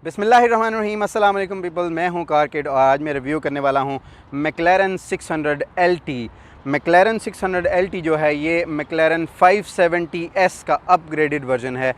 बिस्मिल्लाहिर्रहमानिर्रहीम, अस्सलाम वालेकुम पीपल। मैं हूं कार किड और आज मैं रिव्यू करने वाला हूं मैक्लारेन 600 LT। मैक्लारेन 600 LT जो है ये मैक्लारेन 570S का अपग्रेडेड वर्जन है।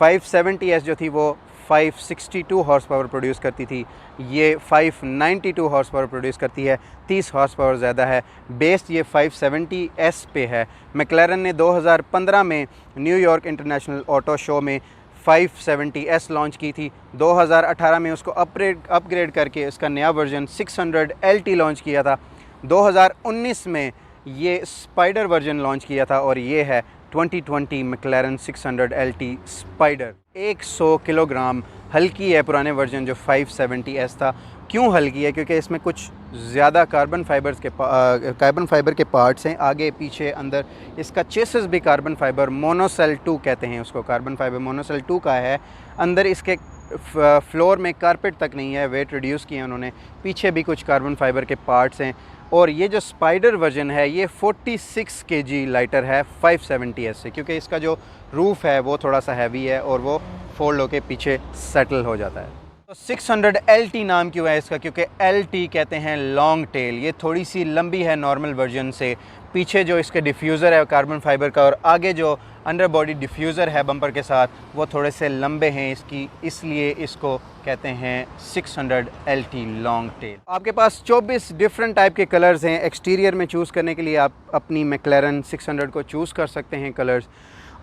570S जो थी वो 562 हॉर्स पावर प्रोड्यूस करती थी, ये 592 हॉर्स पावर प्रोड्यूस करती है, 30 हॉर्स पावर ज़्यादा है। बेस्ड ये 570S पे है। मैक्लारेन ने 2015 में न्यूयॉर्क इंटरनेशनल ऑटो शो में 570S लॉन्च की थी। 2018 में उसको अपग्रेड करके इसका नया वर्जन 600 LT लॉन्च किया था। 2019 में ये स्पाइडर वर्जन लॉन्च किया था और ये है 2020 मैक्लारेन 600 LT स्पाइडर। 100 किलोग्राम हल्की है पुराने वर्जन जो 570S था। क्यों हल्की है? क्योंकि इसमें कुछ ज़्यादा कार्बन फाइबर के पार्ट्स हैं, आगे पीछे अंदर। इसका चेसिस भी कार्बन फाइबर मोनोसेल 2 कहते हैं उसको, कार्बन फाइबर मोनोसेल 2 का है। अंदर इसके फ्लोर में कारपेट तक नहीं है, वेट रिड्यूस किया उन्होंने। पीछे भी कुछ कार्बन फाइबर के पार्ट्स हैं। और ये जो स्पाइडर वर्जन है ये 46 kg लाइटर है 570S से, क्योंकि इसका जो रूफ़ है वो थोड़ा सा हैवी है और वो फोल्ड होके पीछे सेटल हो जाता है। तो 600 LT नाम क्यों है इसका? क्योंकि LT कहते हैं लॉन्ग टेल। ये थोड़ी सी लंबी है नॉर्मल वर्जन से। पीछे जो इसके डिफ्यूज़र है कार्बन फाइबर का और आगे जो अंडर बॉडी डिफ्यूज़र है बम्पर के साथ वो थोड़े से लंबे हैं इसकी, इसलिए इसको कहते हैं 600 LT लॉन्ग टेल। आपके पास 24 डिफरेंट टाइप के कलर्स हैं। एक्सटीरियर में चूज़ करने के लिए आप अपनी मैक्लारेन 600 को चूज़ कर सकते हैं कलर्स,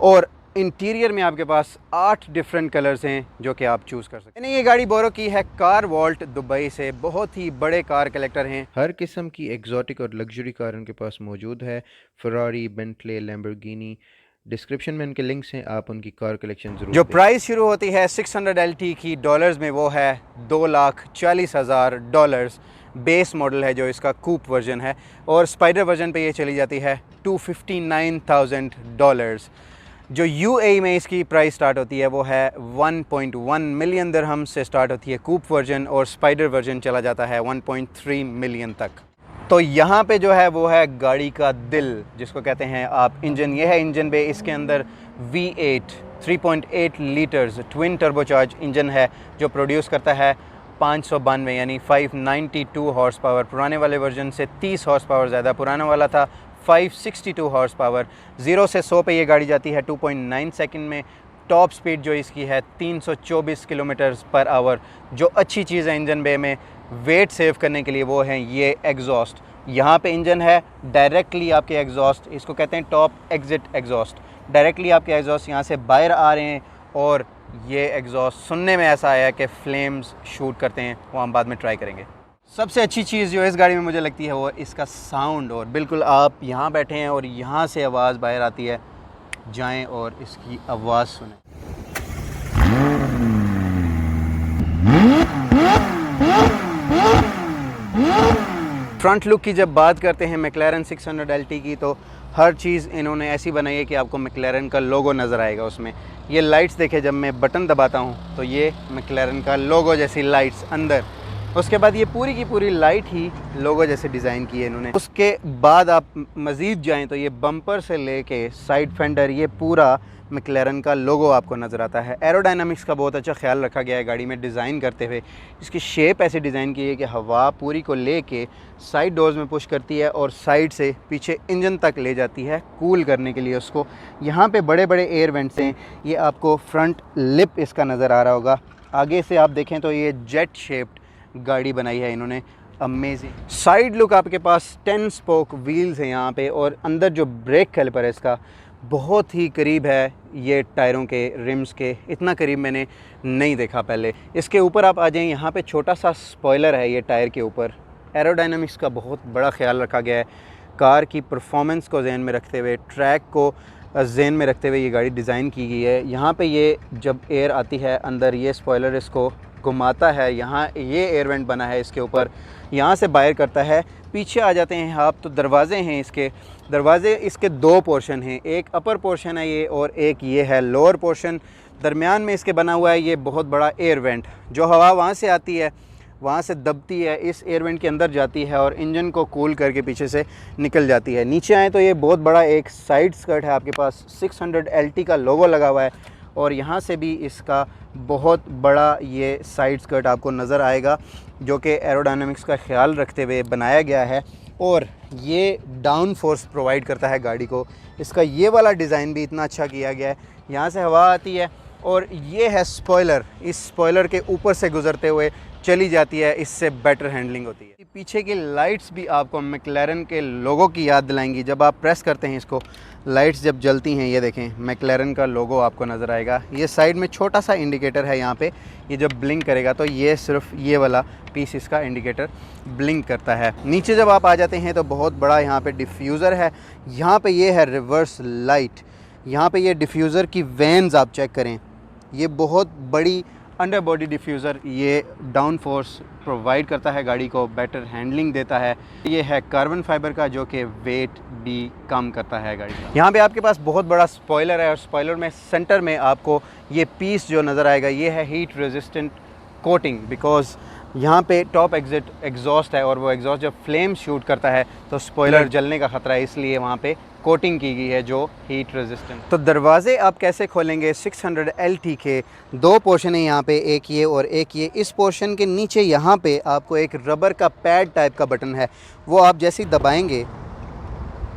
और इंटीरियर में आपके पास 8 डिफरेंट कलर्स हैं जो कि आप चूज़ कर सकते हैं। मैंने ये गाड़ी बोरो की है कार वॉल्ट दुबई से। बहुत ही बड़े कार कलेक्टर हैं। हर किस्म की एग्जॉटिक और लग्जरी कार उनके पास मौजूद है। Ferrari, Bentley, Lamborghini. डिस्क्रिप्शन में उनके लिंक्स हैं, आप उनकी कार कलेक्शन ज़रूर जो देखें। प्राइस शुरू होती है 600 LT की डॉलर्स में वो है $2,40,000। बेस मॉडल है जो इसका कूप वर्जन है, और स्पाइडर वर्जन पे ये चली जाती है $259,000। जो UAE में इसकी प्राइस स्टार्ट होती है वो है 1.1 मिलियन दिरहम से स्टार्ट होती है कूप वर्जन, और स्पाइडर वर्जन चला जाता है 1.3 मिलियन तक। तो यहाँ पे जो है वो है गाड़ी का दिल जिसको कहते हैं आप, इंजन। ये है इंजन बे। इसके अंदर V8 3.8 litres twin turbocharge engine है जो प्रोड्यूस करता है 592 यानी 592 हॉर्स पावर। पुराने वाले वर्जन से 30 हॉर्स पावर ज़्यादा। पुराना वाला था 562 हॉर्स पावर। 0 से 100 पे ये गाड़ी जाती है 2.9 सेकंड में। टॉप स्पीड जो इसकी है 324 किलोमीटर पर आवर। जो अच्छी चीज़ है इंजन बे में वेट सेव करने के लिए वो है ये एग्जॉस्ट। यहाँ पे इंजन है, डायरेक्टली आपके एग्जॉस्ट, इसको कहते हैं टॉप एग्जिट एग्जॉस्ट। डायरेक्टली आपके एग्जॉस्ट यहाँ से बाहर आ रहे हैं, और ये एग्जॉस्ट सुनने में ऐसा आया कि फ्लेम्स शूट करते हैं, वो हम बाद में ट्राई करेंगे। सबसे अच्छी चीज़ जो इस गाड़ी में मुझे लगती है वो इसका साउंड। और बिल्कुल आप यहाँ बैठे हैं और यहाँ से आवाज़ बाहर आती है, जाएं और इसकी आवाज़ सुनें। फ्रंट लुक की जब बात करते हैं मैक्लारेन 600 LT की, तो हर चीज़ इन्होंने ऐसी बनाई है कि आपको मैक्लारेन का लोगो नज़र आएगा उसमें। ये लाइट्स देखें, जब मैं बटन दबाता हूँ तो ये मैक्लारेन का लोगो जैसी लाइट्स अंदर। उसके बाद ये पूरी की पूरी लाइट ही लोगो जैसे डिज़ाइन की है इन्होंने। उसके बाद आप मज़ीद जाएं तो ये बम्पर से लेके साइड फेंडर, ये पूरा मैक्लारेन का लोगो आपको नज़र आता है। एरोडायनामिक्स का बहुत अच्छा ख्याल रखा गया है गाड़ी में डिज़ाइन करते हुए। इसकी शेप ऐसे डिज़ाइन की है कि हवा पूरी को लेके साइड डोर्स में पुश करती है और साइड से पीछे इंजन तक ले जाती है कूल करने के लिए उसको। यहाँ पे बड़े बड़े एयर वेंट्स हैं। ये आपको फ्रंट लिप इसका नज़र आ रहा होगा। आगे से आप देखें तो ये जेट शेप्ड गाड़ी बनाई है इन्होंने, अमेजिंग। साइड लुक आपके पास 10 स्पोक व्हील्स हैं यहाँ पे, और अंदर जो ब्रेक कैलिपर है इसका बहुत ही करीब है ये टायरों के रिम्स के। इतना करीब मैंने नहीं देखा पहले। इसके ऊपर आप आ जाएं, यहाँ पे छोटा सा स्पॉइलर है ये टायर के ऊपर। एरोडायनामिक्स का बहुत बड़ा ख्याल रखा गया है। कार की परफॉर्मेंस को जहन में रखते हुए, ट्रैक को जहन में रखते हुए ये गाड़ी डिज़ाइन की गई है। यहाँ पे ये जब एयर आती है अंदर, ये स्पॉइलर इसको घुमाता है, यहाँ ये एयर वेंट बना है इसके ऊपर, यहाँ से बाहर करता है। पीछे आ जाते हैं आप तो दरवाज़े हैं इसके। दरवाज़े इसके 2 पोर्शन हैं, एक अपर पोर्शन है ये और एक ये है लोअर पोर्शन। दरमियान में इसके बना हुआ है ये बहुत बड़ा एयर वेंट। जो हवा वहाँ से आती है, वहाँ से दबती है, इस एयर वेंट के अंदर जाती है और इंजन को कूल करके पीछे से निकल जाती है। नीचे आए तो ये बहुत बड़ा एक साइड स्कर्ट है आपके पास, 600 LT का लोगो लगा हुआ है। और यहाँ से भी इसका बहुत बड़ा ये साइड स्कर्ट आपको नज़र आएगा, जो कि एरोडायनामिक्स का ख्याल रखते हुए बनाया गया है और ये डाउन फोर्स प्रोवाइड करता है गाड़ी को। इसका ये वाला डिज़ाइन भी इतना अच्छा किया गया है, यहाँ से हवा आती है और ये है स्पॉइलर, इस स्पॉइलर के ऊपर से गुजरते हुए चली जाती है, इससे बेटर हैंडलिंग होती है। पीछे की लाइट्स भी आपको मैक्लेरन के लोगो की याद दिलाएंगी। जब आप प्रेस करते हैं इसको, लाइट्स जब जलती हैं, ये देखें मैक्लेरन का लोगो आपको नज़र आएगा। ये साइड में छोटा सा इंडिकेटर है यहाँ पे, ये जब ब्लिंक करेगा तो ये सिर्फ ये वाला पीस इसका इंडिकेटर ब्लिंक करता है। नीचे जब आप आ जाते हैं तो बहुत बड़ा यहाँ पे डिफ्यूज़र है, यहाँ पे ये है रिवर्स लाइट, यहाँ पे ये डिफ्यूज़र की वेन्स आप चेक करें, ये बहुत बड़ी अंडर बॉडी डिफ्यूज़र, ये डाउन फोर्स प्रोवाइड करता है गाड़ी को, बेटर हैंडलिंग देता है। ये है कार्बन फाइबर का, जो कि वेट भी कम करता है गाड़ी का। यहाँ पे आपके पास बहुत बड़ा स्पॉइलर है और स्पॉइलर में सेंटर में आपको ये पीस जो नज़र आएगा, ये है हीट रेजिस्टेंट कोटिंग, बिकॉज यहाँ पे टॉप एग्जिट एग्जॉस्ट है और वो एग्जॉस्ट जब फ्लेम शूट करता है तो स्पॉइलर जलने का ख़तरा है, इसलिए वहाँ पे कोटिंग की गई है जो हीट रेजिस्टेंट। तो दरवाजे आप कैसे खोलेंगे? 600 LT के दो पोर्शन है यहाँ पे, एक ये और एक ये। इस पोर्शन के नीचे यहाँ पे आपको एक रबर का पैड टाइप का बटन है, वो आप जैसे ही दबाएंगे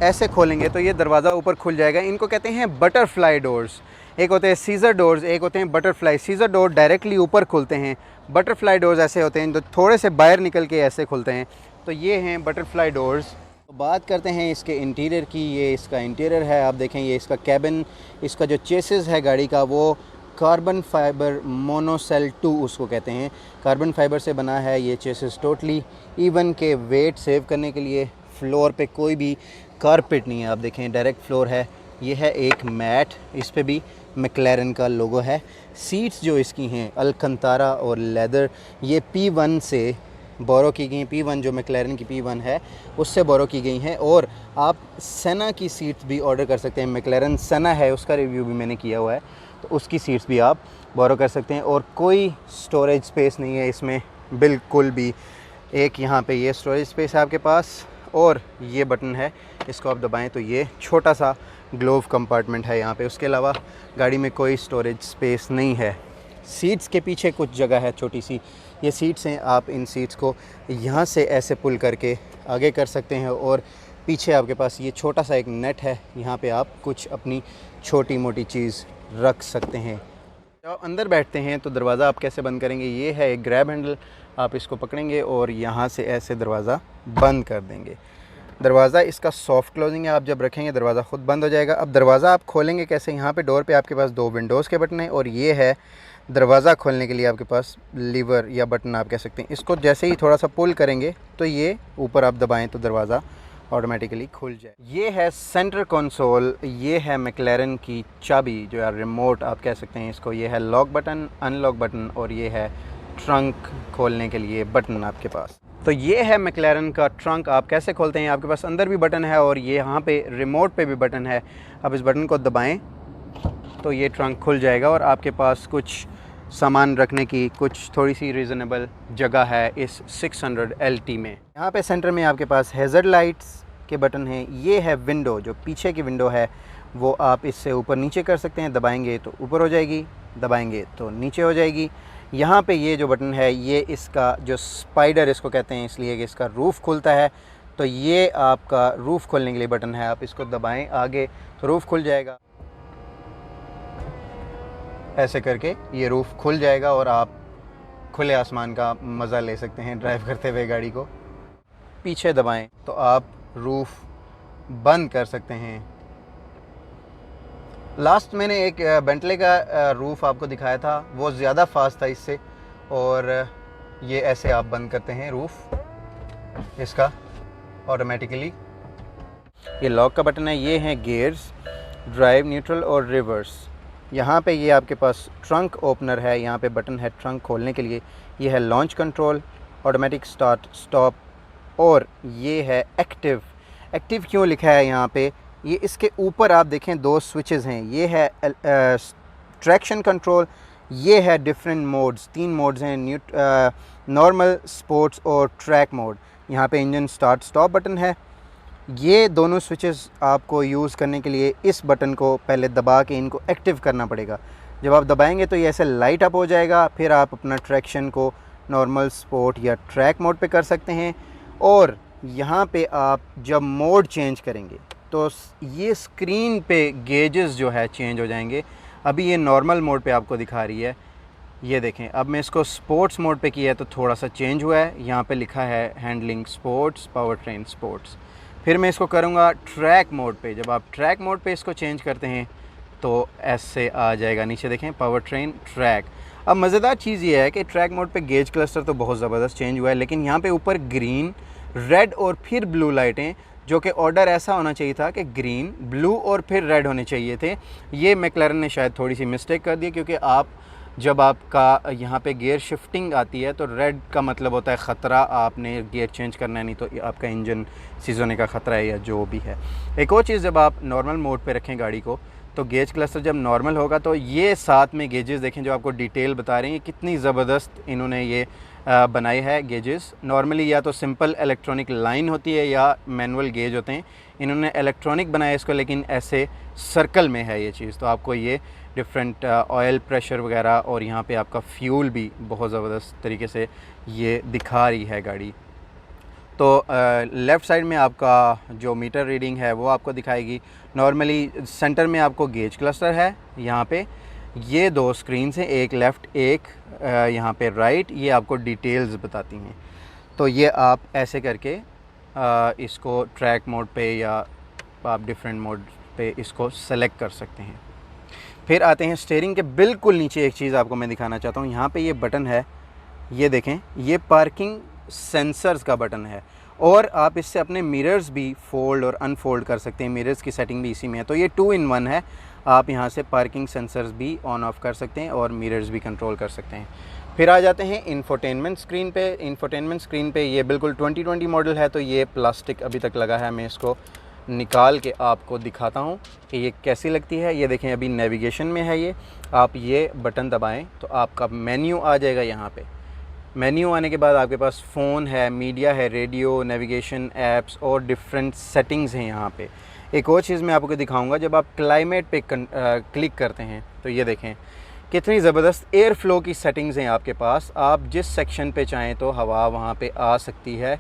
ऐसे खोलेंगे तो ये दरवाज़ा ऊपर खुल जाएगा। इनको कहते हैं बटरफ्लाई डोर्स। एक होते हैं सीज़र डोर्स, एक होते हैं बटरफ्लाई। सीज़र डोर डायरेक्टली ऊपर खुलते हैं, बटरफ्लाई डोर्स ऐसे होते हैं जो थोड़े से बाहर निकल के ऐसे खुलते हैं। तो ये हैं बटरफ्लाई डोर्स। तो बात करते हैं इसके इंटीरियर की। ये इसका इंटीरियर है, आप देखें ये इसका कैबिन, इसका जो चेसिस है गाड़ी का वो कार्बन फाइबर मोनोसेल 2 उसको कहते हैं, कार्बन फाइबर से बना है ये चेसिस टोटली। इवन के वेट सेव करने के लिए फ्लोर पे कोई भी कारपेट नहीं है, आप देखें डायरेक्ट फ्लोर है। ये है एक मैट, इस पे भी मैक्लेरन का लोगो है। सीट्स जो इसकी हैं अलकंतारा और लेदर, ये P1 से बोरो की गई। P1 जो मैक्लेरन की P1 है उससे बोरो की गई हैं। और आप सेना की सीट्स भी ऑर्डर कर सकते हैं, मैक्लेरन सेना है उसका रिव्यू भी मैंने किया हुआ है, तो उसकी सीट्स भी आप बोरो कर सकते हैं। और कोई स्टोरेज स्पेस नहीं है इसमें बिल्कुल भी। एक यहाँ पे ये स्टोरेज स्पेस है आपके पास और ये बटन है, इसको आप दबाएं तो ये छोटा सा ग्लोव कंपार्टमेंट है यहाँ पे। उसके अलावा गाड़ी में कोई स्टोरेज स्पेस नहीं है। सीट्स के पीछे कुछ जगह है छोटी सी, ये सीट्स हैं, आप इन सीट्स को यहाँ से ऐसे पुल करके आगे कर सकते हैं। और पीछे आपके पास ये छोटा सा एक नेट है, यहाँ पे आप कुछ अपनी छोटी मोटी चीज़ रख सकते हैं। जब आप अंदर बैठते हैं तो दरवाज़ा आप कैसे बंद करेंगे? ये है एक ग्रैब हैंडल, आप इसको पकड़ेंगे और यहाँ से ऐसे दरवाज़ा बंद कर देंगे। दरवाज़ा इसका सॉफ्ट क्लोजिंग है, आप जब रखेंगे दरवाज़ा ख़ुद बंद हो जाएगा। अब दरवाज़ा आप खोलेंगे कैसे? यहाँ पे डोर पे आपके पास दो विंडोज़ के बटन हैं और ये है दरवाज़ा खोलने के लिए आपके पास लीवर या बटन आप कह सकते हैं। इसको जैसे ही थोड़ा सा पुल करेंगे तो ये ऊपर आप दबाएं तो दरवाज़ा ऑटोमेटिकली खुल जाए। ये है सेंटर कंसोल, ये है मैक्लेरन की चाबी जो है रिमोट आप कह सकते हैं इसको। ये है लॉक बटन, अनलॉक बटन और ये है ट्रंक खोलने के लिए बटन आपके पास। तो ये है मैक्लेरन का ट्रंक, आप कैसे खोलते हैं? आपके पास अंदर भी बटन है और ये यहाँ पे रिमोट पे भी बटन है। अब इस बटन को दबाएं तो ये ट्रंक खुल जाएगा और आपके पास कुछ सामान रखने की कुछ थोड़ी सी रीज़नेबल जगह है इस 600 LT में। यहाँ पे सेंटर में आपके पास हैज़र्ड लाइट्स के बटन हैं। ये है विंडो, जो पीछे की विंडो है वो आप इससे ऊपर नीचे कर सकते हैं, दबाएंगे तो ऊपर हो जाएगी, दबाएंगे तो नीचे हो जाएगी। यहाँ पे ये जो बटन है ये इसका जो स्पाइडर इसको कहते हैं, इसलिए कि इसका रूफ़ खुलता है, तो ये आपका रूफ़ खोलने के लिए बटन है। आप इसको दबाएं आगे तो रूफ़ खुल जाएगा, ऐसे करके ये रूफ़ खुल जाएगा और आप खुले आसमान का मज़ा ले सकते हैं ड्राइव करते हुए गाड़ी को। पीछे दबाएं तो आप रूफ़ बंद कर सकते हैं। लास्ट मैंने एक बेंटले का रूफ़ आपको दिखाया था, वो ज़्यादा फास्ट था इससे, और ये ऐसे आप बंद करते हैं रूफ़ इसका ऑटोमेटिकली। ये लॉक का बटन है, ये हैं गियर्स, ड्राइव, न्यूट्रल और रिवर्स। यहाँ पे ये आपके पास ट्रंक ओपनर है, यहाँ पे बटन है ट्रंक खोलने के लिए। ये है launch control, automatic start stop, और ये है एक्टिव। एक्टिव क्यों लिखा है यहाँ पे? ये इसके ऊपर आप देखें दो स्विचेस हैं, ये है ट्रैक्शन कंट्रोल, ये है डिफरेंट मोड्स, 3 मोड्स हैं, नॉर्मल, स्पोर्ट्स और ट्रैक मोड। यहाँ पे इंजन स्टार्ट स्टॉप बटन है। ये दोनों स्विचेस आपको यूज़ करने के लिए इस बटन को पहले दबा के इनको एक्टिव करना पड़ेगा। जब आप दबाएंगे तो ये ऐसे लाइट अप हो जाएगा। फिर आप अपना ट्रैक्शन को नॉर्मल, स्पोर्ट या ट्रैक मोड पे कर सकते हैं। और यहाँ पे आप जब मोड चेंज करेंगे तो ये स्क्रीन पे गेजेस जो है चेंज हो जाएंगे। अभी ये नॉर्मल मोड पे आपको दिखा रही है, ये देखें। अब मैं इसको स्पोर्ट्स मोड पे किया है तो थोड़ा सा चेंज हुआ है। यहाँ पे लिखा है handling sports, power train sports. फिर मैं इसको करूँगा ट्रैक मोड पे। जब आप ट्रैक मोड पे इसको चेंज करते हैं तो ऐसे आ जाएगा, नीचे देखें पावर ट्रेन ट्रैक। अब मज़ेदार चीज़ ये है कि ट्रैक मोड पे गेज क्लस्टर तो बहुत ज़बरदस्त चेंज हुआ है, लेकिन यहाँ पे ऊपर ग्रीन, रेड और फिर ब्लू लाइटें, जो कि ऑर्डर ऐसा होना चाहिए था कि ग्रीन, ब्लू और फिर रेड होने चाहिए थे। ये मैक्लारेन ने शायद थोड़ी सी मिस्टेक कर दी, क्योंकि आप जब आपका यहाँ पे गियर शिफ्टिंग आती है तो रेड का मतलब होता है ख़तरा, आपने गियर चेंज करना है, नहीं तो आपका इंजन सीज़ होने का ख़तरा है या जो भी है। एक और चीज़, जब आप नॉर्मल मोड पे रखें गाड़ी को तो गेज क्लस्टर जब नॉर्मल होगा तो ये साथ में गेजेस देखें जो आपको डिटेल बता रही हैं, कितनी ज़बरदस्त इन्होंने ये बनाई है गेजेस। नॉर्मली या तो सिंपल इलेक्ट्रॉनिक लाइन होती है या मैनुअल गेज होते हैं, इन्होंने इलेक्ट्रॉनिक बनाया इसको, लेकिन ऐसे सर्कल में है ये चीज़। तो आपको ये डिफरेंट ऑयल प्रेशर वगैरह और यहाँ पे आपका फ्यूल भी बहुत ज़बरदस्त तरीके से ये दिखा रही है गाड़ी। तो लेफ़्ट साइड में आपका जो मीटर रीडिंग है वो आपको दिखाएगी। नॉर्मली सेंटर में आपको गेज क्लस्टर है, यहाँ पे ये दो स्क्रीन हैं, एक लेफ़्ट एक यहाँ पे राइट, ये आपको डिटेल्स बताती हैं। तो ये आप ऐसे करके इसको ट्रैक मोड पे या आप डिफरेंट मोड पे इसको सेलेक्ट कर सकते हैं। फिर आते हैं स्टीयरिंग के बिल्कुल नीचे, एक चीज़ आपको मैं दिखाना चाहता हूँ। यहाँ पे ये बटन है, ये देखें, ये पार्किंग सेंसर्स का बटन है और आप इससे अपने मिरर्स भी फोल्ड और अनफोल्ड कर सकते हैं। मिरर्स की सेटिंग भी इसी में है, तो ये 2 in 1 है। आप यहाँ से पार्किंग सेंसर्स भी ऑन ऑफ कर सकते हैं और मिरर्स भी कंट्रोल कर सकते हैं। फिर आ जाते हैं इंफोटेनमेंट स्क्रीन पे। इंफोटेनमेंट स्क्रीन पे ये बिल्कुल 2020 मॉडल है, तो ये प्लास्टिक अभी तक लगा है। मैं इसको निकाल के आपको दिखाता हूँ कि ये कैसी लगती है। ये देखें, अभी नेविगेशन में है ये। आप ये बटन दबाएं तो आपका मेन्यू आ जाएगा। यहाँ पे मेन्यू आने के बाद आपके पास फ़ोन है, मीडिया है, रेडियो, नेविगेशन, ऐप्स और डिफरेंट सेटिंग्स हैं यहाँ पे। एक और चीज़ मैं आपको दिखाऊंगा, जब आप क्लाइमेट पे क्लिक करते हैं तो ये देखें कितनी ज़बरदस्त एयर फ्लो की सेटिंग्स हैं आपके पास। आप जिस सेक्शन पे चाहें तो हवा वहाँ पे आ सकती है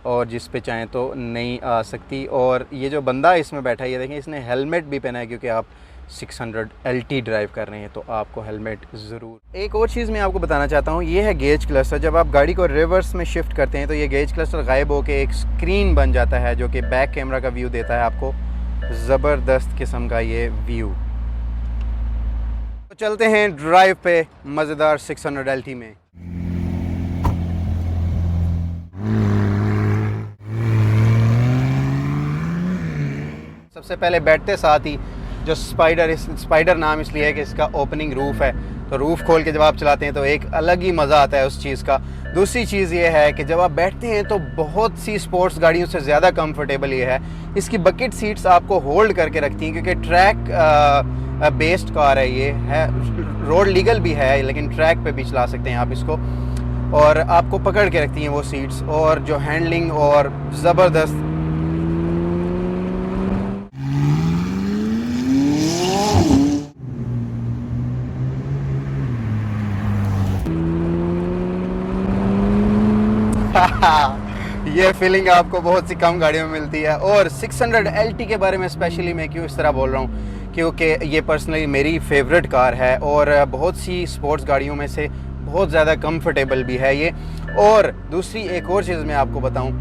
और जिस पे चाहें तो नहीं आ सकती। और ये जो बंदा इसमें बैठा है, ये देखें, इसने हेलमेट भी पहना है, क्योंकि आप 600 LT ड्राइव कर रहे हैं तो आपको हेलमेट ज़रूर। एक और चीज़ मैं आपको बताना चाहता हूँ, ये है गेज क्लस्टर। जब आप गाड़ी को रिवर्स में शिफ्ट करते हैं तो ये गेज क्लस्टर गायब होकर एक स्क्रीन बन जाता है, जो कि बैक कैमरा का व्यू देता है आपको। ज़बरदस्त किस्म का ये व्यू। तो चलते हैं ड्राइव पे मज़ेदार 600 LT में। सबसे पहले बैठते साथ ही जो स्पाइडर नाम इसलिए है कि इसका ओपनिंग रूफ़ है, तो रूफ़ खोल के जब आप चलाते हैं तो एक अलग ही मज़ा आता है उस चीज़ का। दूसरी चीज़ ये है कि जब आप बैठते हैं तो बहुत सी स्पोर्ट्स गाड़ियों से ज़्यादा कंफर्टेबल ये है, इसकी बकेट सीट्स आपको होल्ड करके रखती हैं, क्योंकि ट्रैक बेस्ड कार है। ये है रोड लीगल भी है, लेकिन ट्रैक पे भी चला सकते हैं आप इसको, और आपको पकड़ के रखती हैं वो सीट्स। और जो हैंडलिंग और ज़बरदस्त ये फीलिंग आपको बहुत सी कम गाड़ियों में मिलती है। और 600 LT के बारे में स्पेशली मैं क्यों इस तरह बोल रहा हूँ, क्योंकि ये पर्सनली मेरी फेवरेट कार है और बहुत सी स्पोर्ट्स गाड़ियों में से बहुत ज़्यादा कंफर्टेबल भी है ये। और दूसरी एक और चीज़ मैं आपको बताऊँ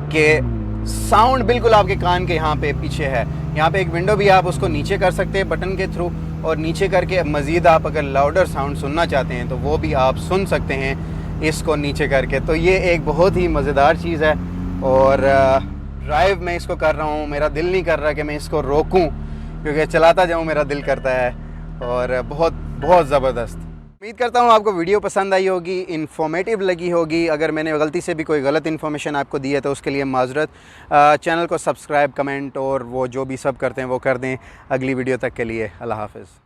कि साउंड बिल्कुल आपके कान के यहाँ पे पीछे है। यहाँ पे एक विंडो भी, आप उसको नीचे कर सकते हैं बटन के थ्रू, और नीचे करके मज़ीद आप अगर लाउडर साउंड सुनना चाहते हैं तो वो भी आप सुन सकते हैं इसको नीचे करके। तो ये एक बहुत ही मज़ेदार चीज़ है। और ड्राइव मैं इसको कर रहा हूँ, मेरा दिल नहीं कर रहा कि मैं इसको रोकूं, क्योंकि चलाता जाऊँ मेरा दिल करता है। और बहुत बहुत ज़बरदस्त। उम्मीद करता हूँ आपको वीडियो पसंद आई होगी, इन्फॉर्मेटिव लगी होगी। अगर मैंने गलती से भी कोई गलत इन्फॉर्मेशन आपको दी है तो उसके लिए माज़रत। चैनल को सब्सक्राइब, कमेंट और वो जो भी सब करते हैं वो कर दें। अगली वीडियो तक के लिए अल्लाह हाफ़िज़।